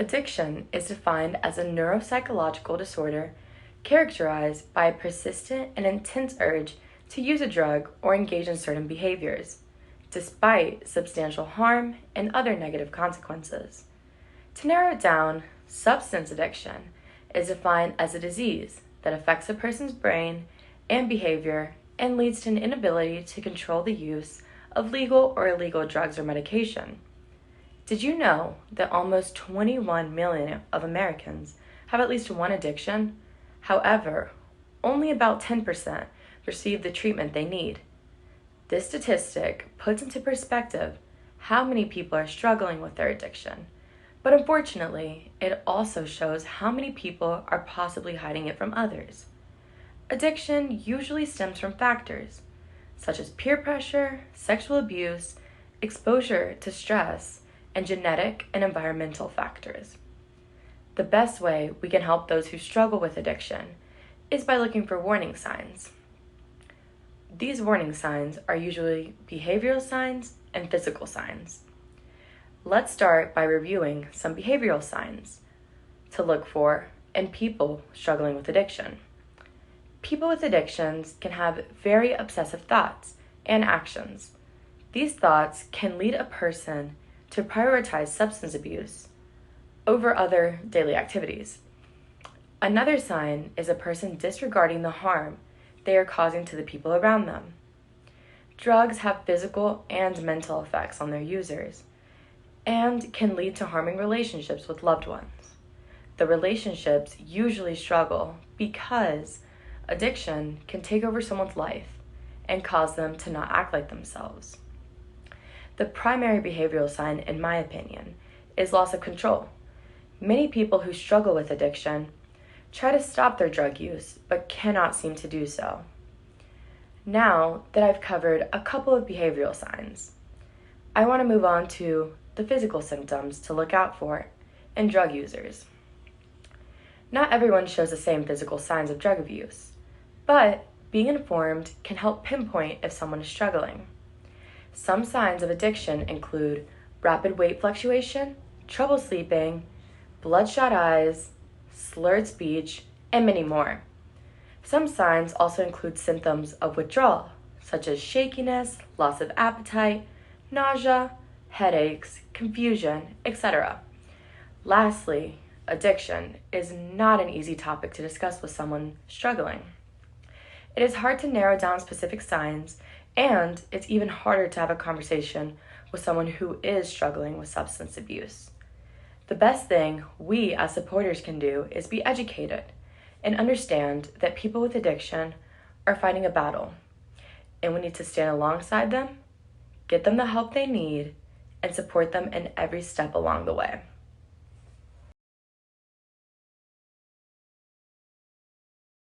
Addiction is defined as a neuropsychological disorder characterized by a persistent and intense urge to use a drug or engage in certain behaviors, despite substantial harm and other negative consequences. To narrow it down, substance addiction is defined as a disease that affects a person's brain and behavior and leads to an inability to control the use of legal or illegal drugs or medication. Did you know that almost 21 million of Americans have at least one addiction? However, only about 10% receive the treatment they need. This statistic puts into perspective how many people are struggling with their addiction, but unfortunately, it also shows how many people are possibly hiding it from others. Addiction usually stems from factors such as peer pressure, sexual abuse, exposure to stress, and genetic and environmental factors. The best way we can help those who struggle with addiction is by looking for warning signs. These warning signs are usually behavioral signs and physical signs. Let's start by reviewing some behavioral signs to look for in people struggling with addiction. People with addictions can have very obsessive thoughts and actions. These thoughts can lead a person to prioritize substance abuse over other daily activities. Another sign is a person disregarding the harm they are causing to the people around them. Drugs have physical and mental effects on their users and can lead to harming relationships with loved ones. The relationships usually struggle because addiction can take over someone's life and cause them to not act like themselves. The primary behavioral sign, in my opinion, is loss of control. Many people who struggle with addiction try to stop their drug use but cannot seem to do so. Now that I've covered a couple of behavioral signs, I want to move on to the physical symptoms to look out for in drug users. Not everyone shows the same physical signs of drug abuse, but being informed can help pinpoint if someone is struggling. Some signs of addiction include rapid weight fluctuation, trouble sleeping, bloodshot eyes, slurred speech, and many more. Some signs also include symptoms of withdrawal, such as shakiness, loss of appetite, nausea, headaches, confusion, etc. Lastly, addiction is not an easy topic to discuss with someone struggling. It is hard to narrow down specific signs, and it's even harder to have a conversation with someone who is struggling with substance abuse. The best thing we as supporters can do is be educated and understand that people with addiction are fighting a battle, and we need to stand alongside them, get them the help they need, and support them in every step along the way.